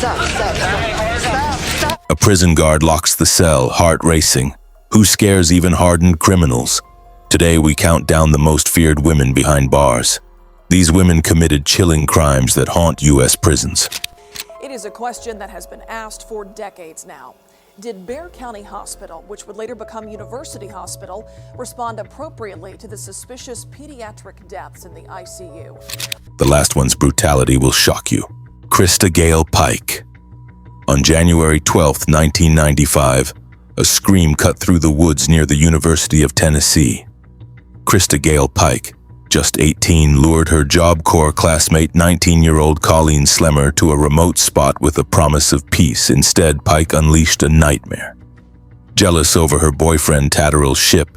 Stop. A prison guard locks the cell, heart racing. Who scares even hardened criminals? Today we count down the most feared women behind bars. These women committed chilling crimes that haunt U.S. prisons. It is a question that has been asked for decades now. Did Bexar County Hospital, which would later become University Hospital, respond appropriately to the suspicious pediatric deaths in the ICU? The last one's brutality will shock you. Christa Gail Pike. On January 12, 1995, a scream cut through the woods near the University of Tennessee. Christa Gail Pike, just 18, lured her Job Corps classmate 19-year-old Colleen Slemmer to a remote spot with a promise of peace. Instead, Pike unleashed a nightmare. Jealous over her boyfriend Tatterall's Ship,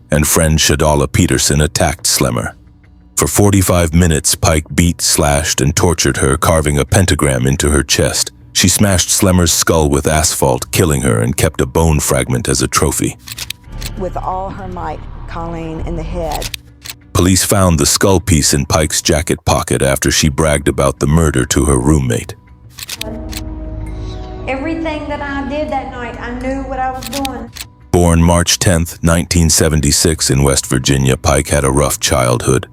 and friend Shadala Peterson attacked Slemmer. For 45 minutes, Pike beat, slashed, and tortured her, carving a pentagram into her chest. She smashed Slemmer's skull with asphalt, killing her, and kept a bone fragment as a trophy. With all her might, Colleen in the head. Police found the skull piece in Pike's jacket pocket after she bragged about the murder to her roommate. Everything that I did that night, I knew what I was doing. Born March 10, 1976 in West Virginia, Pike had a rough childhood.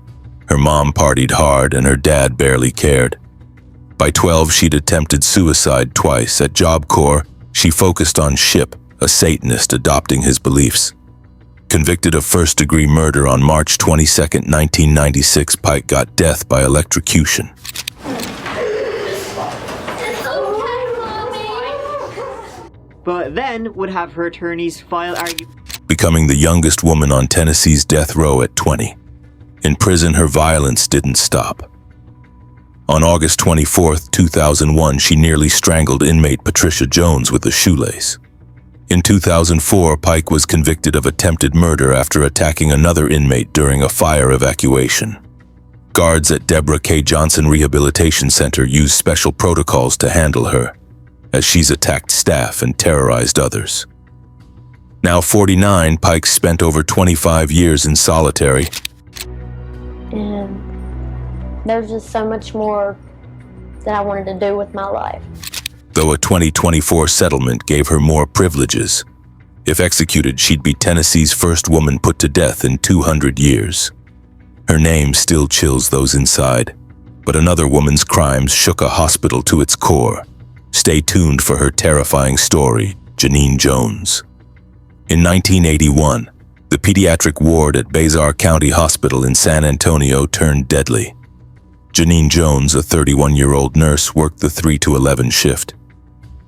Her mom partied hard and her dad barely cared. By 12, she'd attempted suicide twice. At Job Corps, she focused on Ship, a Satanist, adopting his beliefs. Convicted of first-degree murder on March 22, 1996, Pike got death by electrocution. But then would have her attorneys file becoming the youngest woman on Tennessee's death row at 20. In prison, her violence didn't stop. On August 24, 2001, she nearly strangled inmate Patricia Jones with a shoelace. In 2004, Pike was convicted of attempted murder after attacking another inmate during a fire evacuation. Guards at Deborah K. Johnson Rehabilitation Center used special protocols to handle her, as she's attacked staff and terrorized others. Now 49, Pike spent over 25 years in solitary. And there's just so much more that I wanted to do with my life. Though a 2024 settlement gave her more privileges. If executed, she'd be Tennessee's first woman put to death in 200 years. Her name still chills those inside, but another woman's crimes shook a hospital to its core. Stay tuned for her terrifying story, Janine Jones. In 1981, the pediatric ward at Bexar County Hospital in San Antonio turned deadly. Janine Jones, a 31-year-old nurse, worked the 3 to 11 shift.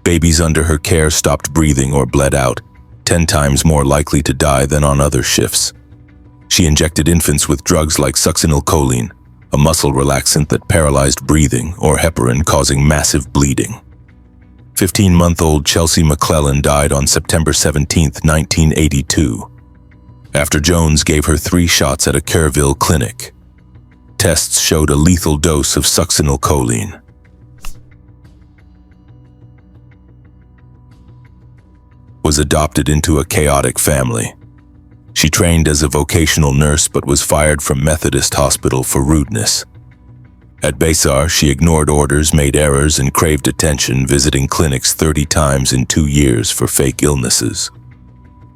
Babies under her care stopped breathing or bled out, 10 times more likely to die than on other shifts. She injected infants with drugs like succinylcholine, a muscle relaxant that paralyzed breathing, or heparin, causing massive bleeding. 15-month-old Chelsea McClellan died on September 17, 1982, after Jones gave her 3 shots at a Kerrville clinic. Tests showed a lethal dose of succinylcholine. Was adopted into a chaotic family. She trained as a vocational nurse but was fired from Methodist Hospital for rudeness. At Bexar, she ignored orders, made errors, and craved attention, visiting clinics 30 times in 2 years for fake illnesses.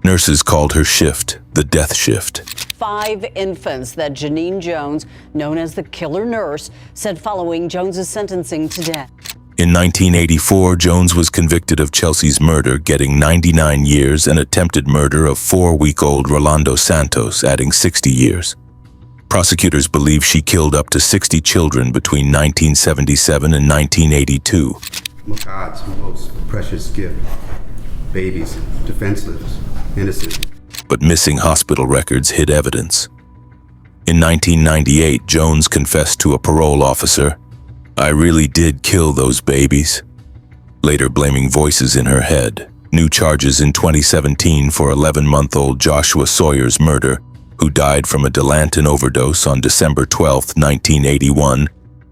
Nurses called her shift the death shift. 5 infants that Janine Jones, known as the killer nurse, said following Jones's sentencing to death. In 1984, Jones was convicted of Chelsea's murder, getting 99 years, and attempted murder of 4-week-old Rolando Santos, adding 60 years. Prosecutors believe she killed up to 60 children between 1977 and 1982. God's most precious gift. Babies, defenseless, innocent. But missing hospital records hid evidence. In 1998, Jones confessed to a parole officer, "I really did kill those babies," later blaming voices in her head. New charges in 2017 for 11-month-old Joshua Sawyer's murder, who died from a Dilantin overdose on December 12, 1981,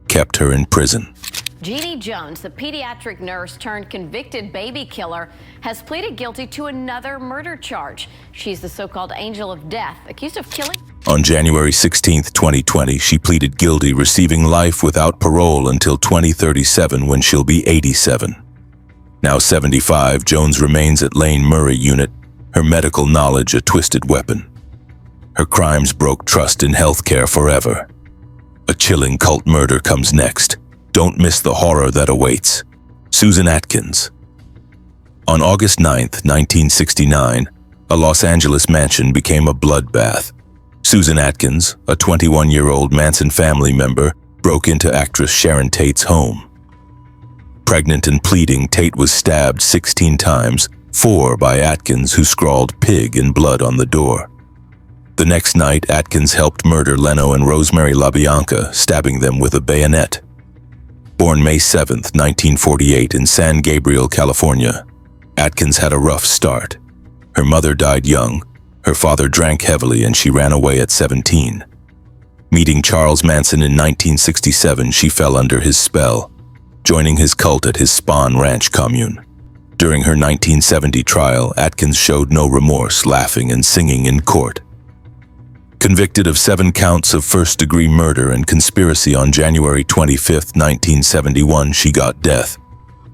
kept her in prison. Genene Jones, the pediatric nurse turned convicted baby killer, has pleaded guilty to another murder charge. She's the so-called angel of death, accused of killing. On January 16, 2020, she pleaded guilty, receiving life without parole until 2037 when she'll be 87. Now 75, Jones remains at Lane Murray Unit, her medical knowledge a twisted weapon. Her crimes broke trust in healthcare forever. A chilling cult murder comes next. Don't miss the horror that awaits. Susan Atkins. On August 9, 1969, a Los Angeles mansion became a bloodbath. Susan Atkins, a 21-year-old Manson family member, broke into actress Sharon Tate's home. Pregnant and pleading, Tate was stabbed 16 times, 4 by Atkins, who scrawled "pig" in blood on the door. The next night, Atkins helped murder Leno and Rosemary LaBianca, stabbing them with a bayonet. Born May 7, 1948 in San Gabriel, California, Atkins had a rough start. Her mother died young, her father drank heavily, and she ran away at 17. Meeting Charles Manson in 1967, she fell under his spell, joining his cult at his Spahn Ranch commune. During her 1970 trial, Atkins showed no remorse, laughing and singing in court. Convicted of 7 counts of first-degree murder and conspiracy on January 25, 1971, she got death.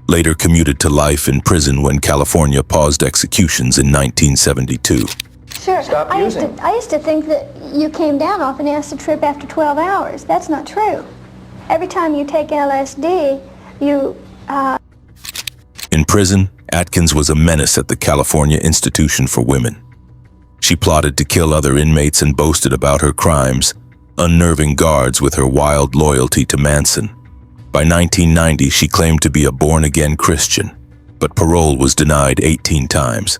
Later commuted to life in prison when California paused executions in 1972. Sure. I used to think that you came down off an acid trip after 12 hours. That's not true. Every time you take LSD, you... In prison, Atkins was a menace at the California Institution for Women. She plotted to kill other inmates and boasted about her crimes, unnerving guards with her wild loyalty to Manson. By 1990, she claimed to be a born-again Christian, but parole was denied 18 times.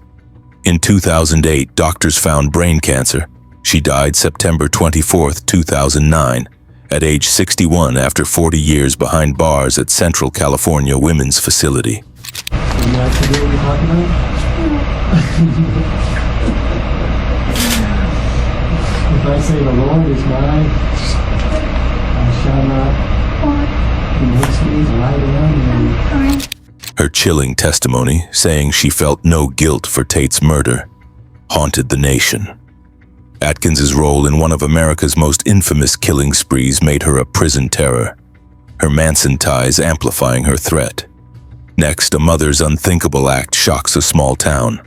In 2008, doctors found brain cancer. She died September 24, 2009, at age 61 after 40 years behind bars at Central California Women's Facility. If I say the Lord is mine, I shall not. He makes me to lie down. Her chilling testimony, saying she felt no guilt for Tate's murder, haunted the nation. Atkins's role in one of America's most infamous killing sprees made her a prison terror, her Manson ties amplifying her threat. Next, a mother's unthinkable act shocks a small town.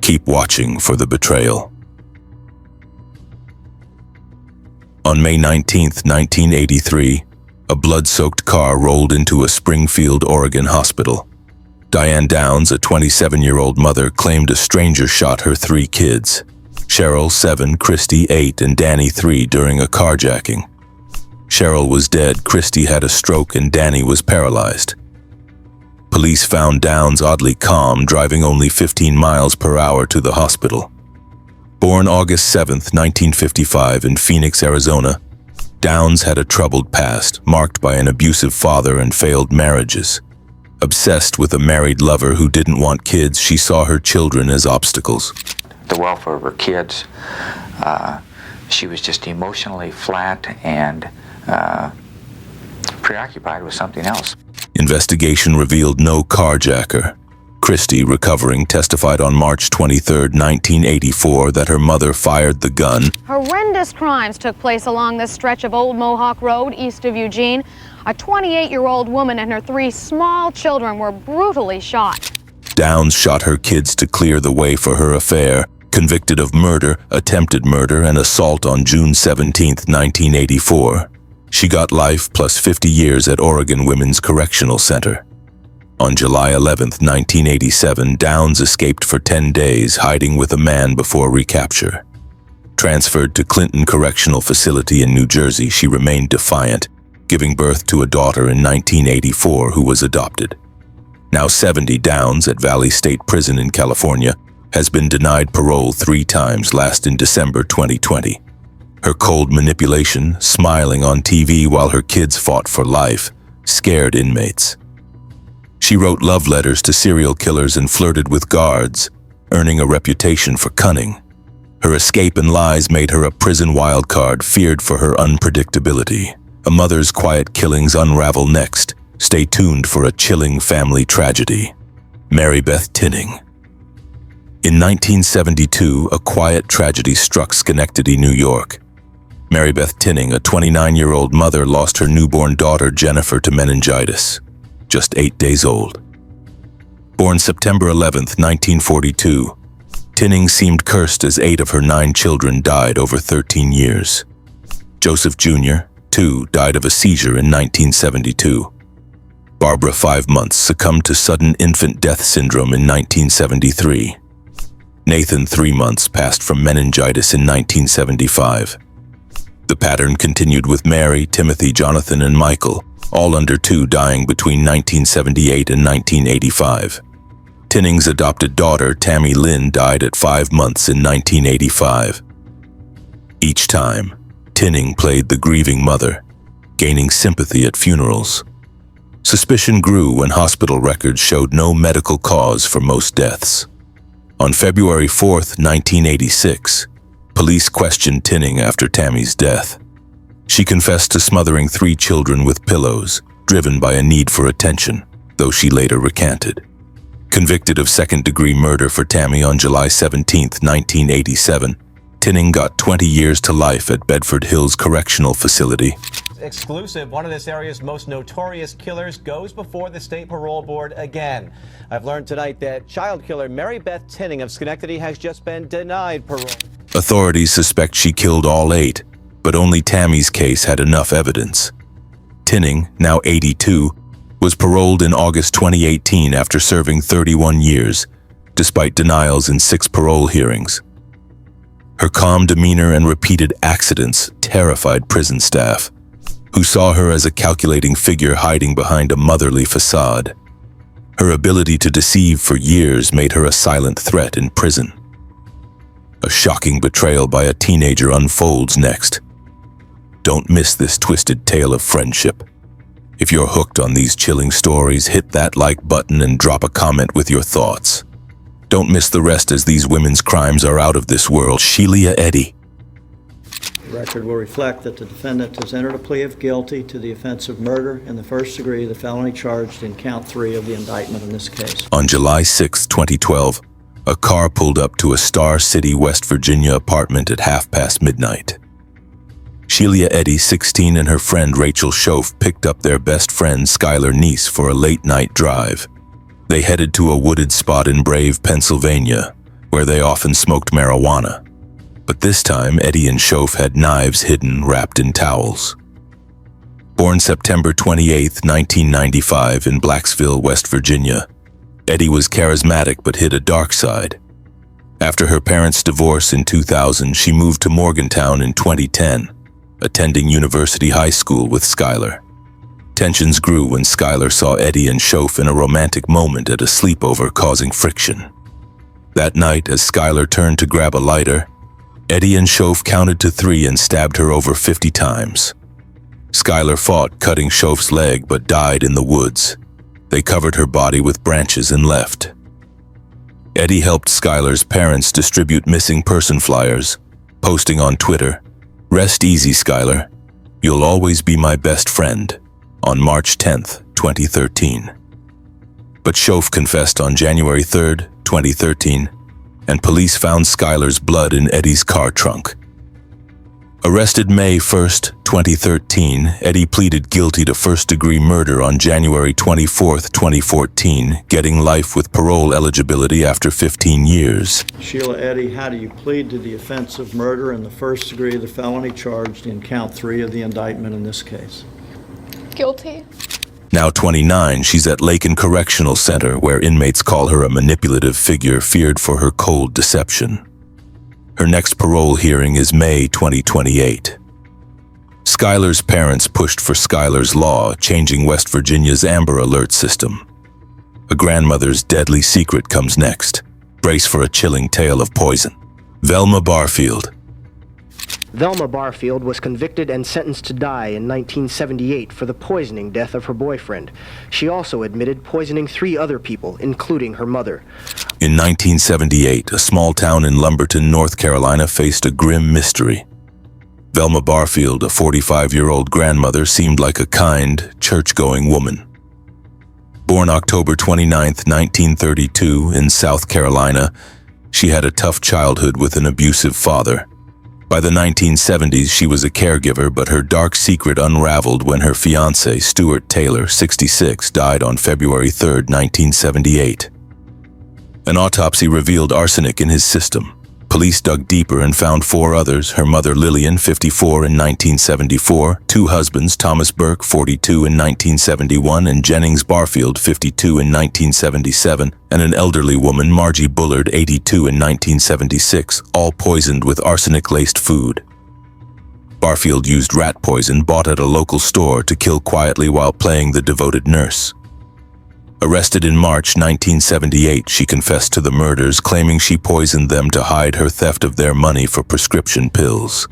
Keep watching for the betrayal. On May 19, 1983, a blood-soaked car rolled into a Springfield, Oregon hospital. Diane Downs, a 27-year-old mother, claimed a stranger shot her 3 kids, Cheryl, 7, Christy, 8, and Danny, 3, during a carjacking. Cheryl was dead, Christy had a stroke, and Danny was paralyzed. Police found Downs oddly calm, driving only 15 miles per hour to the hospital. Born August 7, 1955 in Phoenix, Arizona, Downs had a troubled past, marked by an abusive father and failed marriages. Obsessed with a married lover who didn't want kids, she saw her children as obstacles. The welfare of her kids, she was just emotionally flat and preoccupied with something else. Investigation revealed no carjacker. Christy, recovering, testified on March 23, 1984, that her mother fired the gun. Horrendous crimes took place along this stretch of Old Mohawk Road, east of Eugene. A 28-year-old woman and her 3 small children were brutally shot. Downs shot her kids to clear the way for her affair, convicted of murder, attempted murder, and assault on June 17, 1984. She got life plus 50 years at Oregon Women's Correctional Center. On July 11, 1987, Downs escaped for 10 days, hiding with a man before recapture. Transferred to Clinton Correctional Facility in New Jersey, she remained defiant, giving birth to a daughter in 1984 who was adopted. Now 70, Downs at Valley State Prison in California has been denied parole 3 times, last in December 2020. Her cold manipulation, smiling on TV while her kids fought for life, scared inmates. She wrote love letters to serial killers and flirted with guards, earning a reputation for cunning. Her escape and lies made her a prison wildcard, feared for her unpredictability. A mother's quiet killings unravel next. Stay tuned for a chilling family tragedy. Marybeth Tinning. In 1972, a quiet tragedy struck Schenectady, New York. Marybeth Tinning, a 29-year-old mother, lost her newborn daughter Jennifer to meningitis, just 8 days old. Born September 11, 1942, Tinning seemed cursed as 8 of her 9 children died over 13 years. Joseph Jr., 2, died of a seizure in 1972. Barbara, 5 months, succumbed to sudden infant death syndrome in 1973. Nathan, 3 months, passed from meningitis in 1975. The pattern continued with Mary, Timothy, Jonathan, and Michael, all under 2, dying between 1978 and 1985. Tinning's adopted daughter, Tammy Lynn, died at 5 months in 1985. Each time, Tinning played the grieving mother, gaining sympathy at funerals. Suspicion grew when hospital records showed no medical cause for most deaths. On February 4, 1986, police questioned Tinning after Tammy's death. She confessed to smothering 3 children with pillows, driven by a need for attention, though she later recanted. Convicted of second-degree murder for Tammy on July 17, 1987, Tinning got 20 years to life at Bedford Hills Correctional Facility. Exclusive, one of this area's most notorious killers goes before the state parole board again. I've learned tonight that child killer Marybeth Tinning of Schenectady has just been denied parole. Authorities suspect she killed all 8, but only Tammy's case had enough evidence. Tinning, now 82, was paroled in August 2018 after serving 31 years, despite denials in 6 parole hearings. Her calm demeanor and repeated accidents terrified prison staff, who saw her as a calculating figure hiding behind a motherly facade. Her ability to deceive for years made her a silent threat in prison. A shocking betrayal by a teenager unfolds next. Don't miss this twisted tale of friendship. If you're hooked on these chilling stories, hit that like button and drop a comment with your thoughts. Don't miss the rest, as these women's crimes are out of this world. Sheilia Eddy. The record will reflect that the defendant has entered a plea of guilty to the offense of murder in the first degree, the felony charged in count 3 of the indictment in this case. On July 6, 2012, a car pulled up to a Star City, West Virginia apartment at midnight. Shelia Eddy, 16, and her friend Rachel Schoaf picked up their best friend Skylar Neese for a late-night drive. They headed to a wooded spot in Brave, Pennsylvania, where they often smoked marijuana. But this time, Eddy and Schoaf had knives hidden, wrapped in towels. Born September 28, 1995, in Blacksville, West Virginia, Eddy was charismatic but hid a dark side. After her parents' divorce in 2000, she moved to Morgantown in 2010, attending University High School with Skylar. Tensions grew when Skylar saw Eddy and Schoaf in a romantic moment at a sleepover, causing friction. That night, as Skylar turned to grab a lighter, Eddy and Schoaf counted to 3 and stabbed her over 50 times. Skylar fought, cutting Schoaf's leg, but died in the woods. They covered her body with branches and left. Eddy helped Skylar's parents distribute missing person flyers, posting on Twitter, "Rest easy, Skylar. You'll always be my best friend," on March 10, 2013. But Schoaf confessed on January 3, 2013, and police found Skylar's blood in Eddy's car trunk. Arrested May 1, 2013, Eddy pleaded guilty to first-degree murder on January 24, 2014, getting life with parole eligibility after 15 years. Shelia Eddy, how do you plead to the offense of murder in the first degree, the felony charged in count 3 of the indictment in this case? Guilty. Now 29, she's at Lakin Correctional Center, where inmates call her a manipulative figure feared for her cold deception. Her next parole hearing is May 2028. Skylar's parents pushed for Skylar's Law, changing West Virginia's Amber Alert system. A grandmother's deadly secret comes next. Brace for a chilling tale of poison. Velma Barfield. Velma Barfield was convicted and sentenced to die in 1978 for the poisoning death of her boyfriend. She also admitted poisoning 3 other people, including her mother. In 1978, a small town in Lumberton, North Carolina, faced a grim mystery. Velma Barfield, a 45-year-old grandmother, seemed like a kind, church-going woman. Born October 29, 1932, in South Carolina, she had a tough childhood with an abusive father. By the 1970s, she was a caregiver, but her dark secret unraveled when her fiancé, Stuart Taylor, 66, died on February 3, 1978. An autopsy revealed arsenic in his system. Police dug deeper and found 4 others: her mother Lillian, 54, in 1974, 2 husbands, Thomas Burke, 42, in 1971, and Jennings Barfield, 52, in 1977, and an elderly woman, Margie Bullard, 82, in 1976, all poisoned with arsenic-laced food. Barfield used rat poison bought at a local store to kill quietly while playing the devoted nurse. Arrested in March 1978, she confessed to the murders, claiming she poisoned them to hide her theft of their money for prescription pills.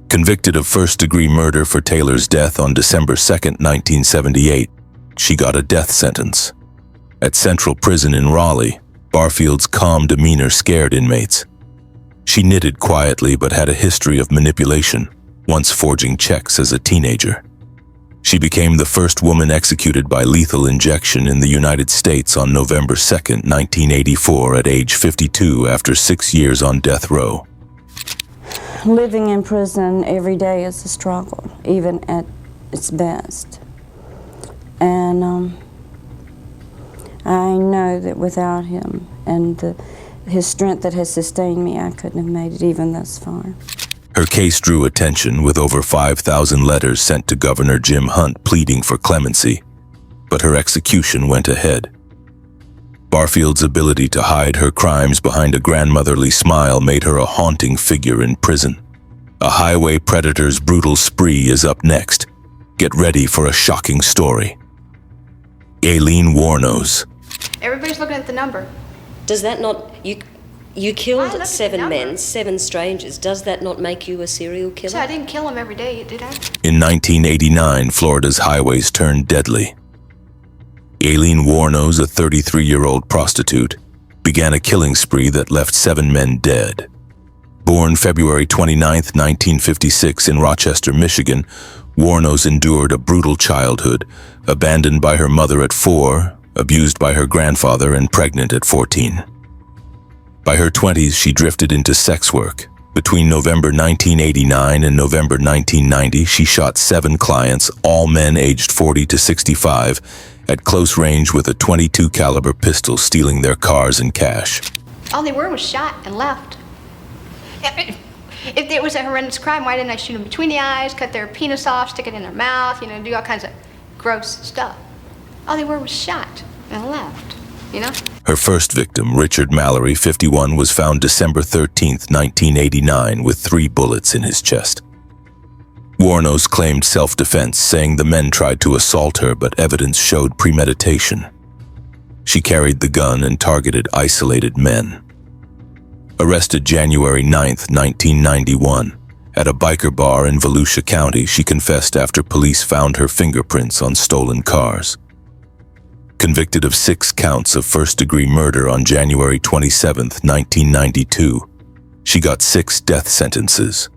Convicted of first-degree murder for Taylor's death on December 2, 1978, she got a death sentence. At Central Prison in Raleigh, Barfield's calm demeanor scared inmates. She knitted quietly but had a history of manipulation, once forging checks as a teenager. She became the first woman executed by lethal injection in the United States on November 2, 1984, at age 52 after 6 years on death row. Living in prison every day is a struggle, even at its best. And I know that without him and his strength that has sustained me, I couldn't have made it even thus far. Her case drew attention, with over 5,000 letters sent to Governor Jim Hunt pleading for clemency, but her execution went ahead. Barfield's ability to hide her crimes behind a grandmotherly smile made her a haunting figure in prison. A highway predator's brutal spree is up next. Get ready for a shocking story. Aileen Wuornos. Everybody's looking at the number. Does that not... You killed 7 men, 7 strangers. Does that not make you a serial killer? So I didn't kill them every day, did I? In 1989, Florida's highways turned deadly. Aileen Wuornos, a 33-year-old prostitute, began a killing spree that left 7 men dead. Born February 29, 1956, in Rochester, Michigan, Wuornos endured a brutal childhood, abandoned by her mother at 4, abused by her grandfather, and pregnant at 14. By her 20s, she drifted into sex work. Between November 1989 and November 1990, she shot 7 clients, all men aged 40 to 65, at close range with a .22 caliber pistol, stealing their cars and cash. All they were was shot and left. If it was a horrendous crime, why didn't I shoot them between the eyes, cut their penis off, stick it in their mouth, do all kinds of gross stuff? All they were was shot and left, Her first victim, Richard Mallory, 51, was found December 13, 1989, with 3 bullets in his chest. Wuornos claimed self-defense, saying the men tried to assault her, but evidence showed premeditation. She carried the gun and targeted isolated men. Arrested January 9, 1991, at a biker bar in Volusia County, she confessed after police found her fingerprints on stolen cars. Convicted of 6 counts of first-degree murder on January 27, 1992, she got 6 death sentences.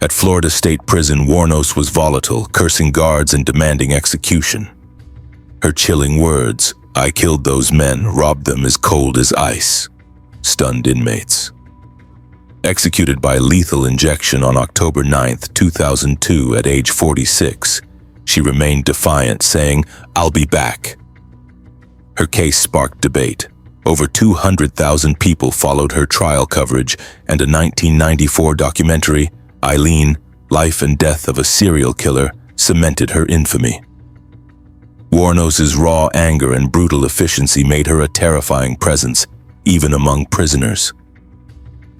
At Florida State Prison, Wuornos was volatile, cursing guards and demanding execution. Her chilling words, "I killed those men, robbed them as cold as ice," stunned inmates. Executed by lethal injection on October 9, 2002, at age 46, she remained defiant, saying, "I'll be back." Her case sparked debate. Over 200,000 people followed her trial coverage, and a 1994 documentary, Aileen, Life and Death of a Serial Killer, cemented her infamy. Wuornos' raw anger and brutal efficiency made her a terrifying presence, even among prisoners.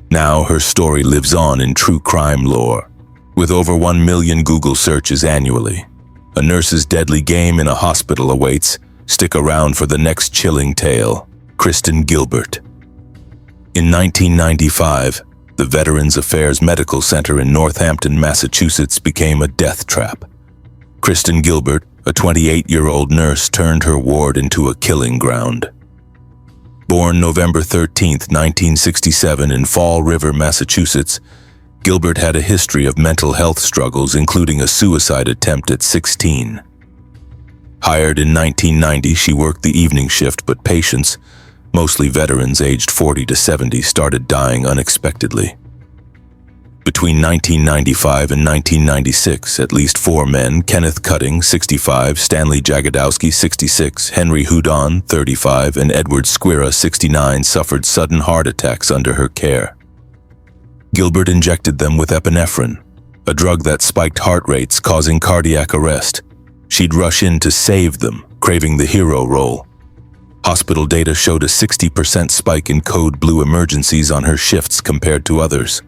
Now her story lives on in true crime lore, with over 1 million Google searches annually. A nurse's deadly game in a hospital awaits. Stick around for the next chilling tale. Kristen Gilbert. In 1995, the Veterans Affairs Medical Center in Northampton, Massachusetts became a death trap. Kristen Gilbert, a 28-year-old nurse, turned her ward into a killing ground. Born November 13, 1967, in Fall River, Massachusetts, Gilbert had a history of mental health struggles, including a suicide attempt at 16. Hired in 1990, she worked the evening shift, but patients, mostly veterans aged 40 to 70, started dying unexpectedly. Between 1995 and 1996, at least 4 men, Kenneth Cutting, 65, Stanley Jagodowski, 66, Henry Houdon, 35, and Edward Squira, 69, suffered sudden heart attacks under her care. Gilbert injected them with epinephrine, a drug that spiked heart rates, causing cardiac arrest. She'd rush in to save them, craving the hero role. Hospital data showed a 60% spike in code blue emergencies on her shifts compared to others.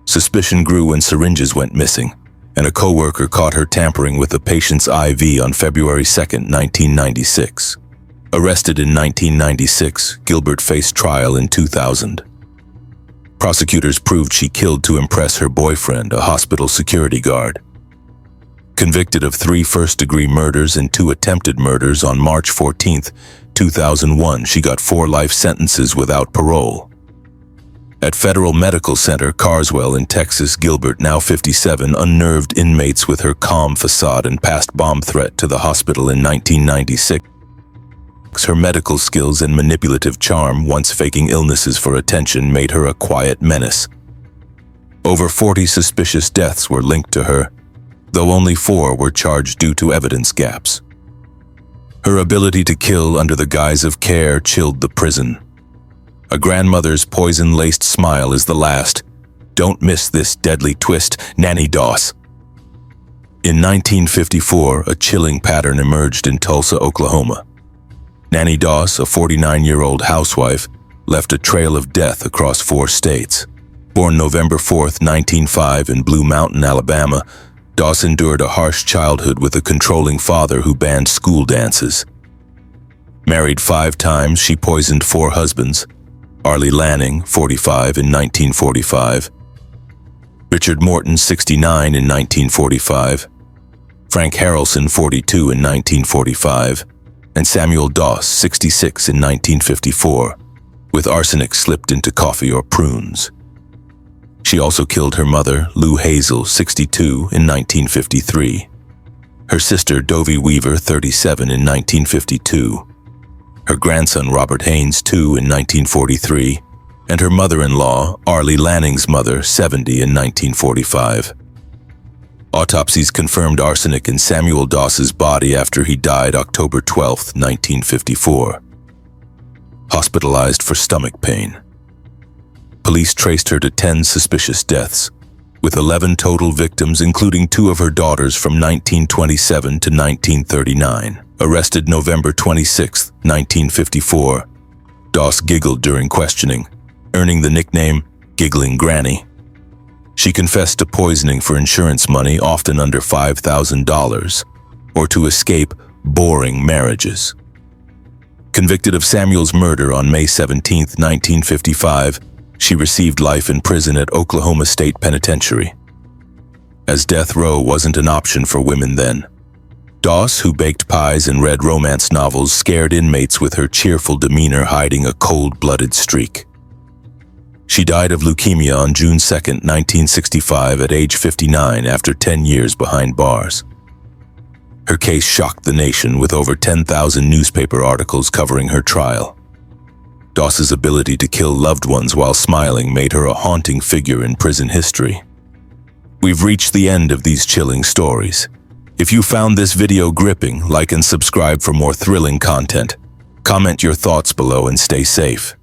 Suspicion grew when syringes went missing, and a coworker caught her tampering with a patient's IV on February 2, 1996. Arrested in 1996, Gilbert faced trial in 2000. Prosecutors proved she killed to impress her boyfriend, a hospital security guard. Convicted of 3 first-degree murders and 2 attempted murders on March 14, 2001, she got 4 life sentences without parole. At Federal Medical Center, Carswell in Texas, Gilbert, now 57, unnerved inmates with her calm facade and past bomb threat to the hospital in 1996. Her medical skills and manipulative charm, once faking illnesses for attention, made her a quiet menace. Over 40 suspicious deaths were linked to her, though only 4 were charged due to evidence gaps. Her ability to kill under the guise of care chilled the prison. A grandmother's poison-laced smile is the last. Don't miss this deadly twist, Nannie Doss. In 1954, a chilling pattern emerged in Tulsa, Oklahoma. Nannie Doss, a 49-year-old housewife, left a trail of death across 4 states. Born November 4, 1905 in Blue Mountain, Alabama, Doss endured a harsh childhood with a controlling father who banned school dances. Married 5 times, she poisoned 4 husbands. Arlie Lanning, 45, in 1945. Richard Morton, 69, in 1945. Frank Harrelson, 42, in 1945. And Samuel Doss, 66, in 1954, with arsenic slipped into coffee or prunes. She also killed her mother, Lou Hazel, 62, in 1953. Her sister, Dovie Weaver, 37, in 1952. Her grandson, Robert Haynes, 2, in 1943, and her mother-in-law, Arlie Lanning's mother, 70, in 1945. Autopsies confirmed arsenic in Samuel Doss's body after he died October 12, 1954. Hospitalized for stomach pain. Police traced her to 10 suspicious deaths, with 11 total victims, including 2 of her daughters from 1927 to 1939. Arrested November 26, 1954, Doss giggled during questioning, earning the nickname Giggling Granny. She confessed to poisoning for insurance money, often under $5,000, or to escape boring marriages. Convicted of Samuel's murder on May 17, 1955, she received life in prison at Oklahoma State Penitentiary. As death row wasn't an option for women then, Doss, who baked pies and read romance novels, scared inmates with her cheerful demeanor, hiding a cold-blooded streak. She died of leukemia on June 2, 1965, at age 59 after 10 years behind bars. Her case shocked the nation, with over 10,000 newspaper articles covering her trial. Doss's ability to kill loved ones while smiling made her a haunting figure in prison history. We've reached the end of these chilling stories. If you found this video gripping, like and subscribe for more thrilling content. Comment your thoughts below and stay safe.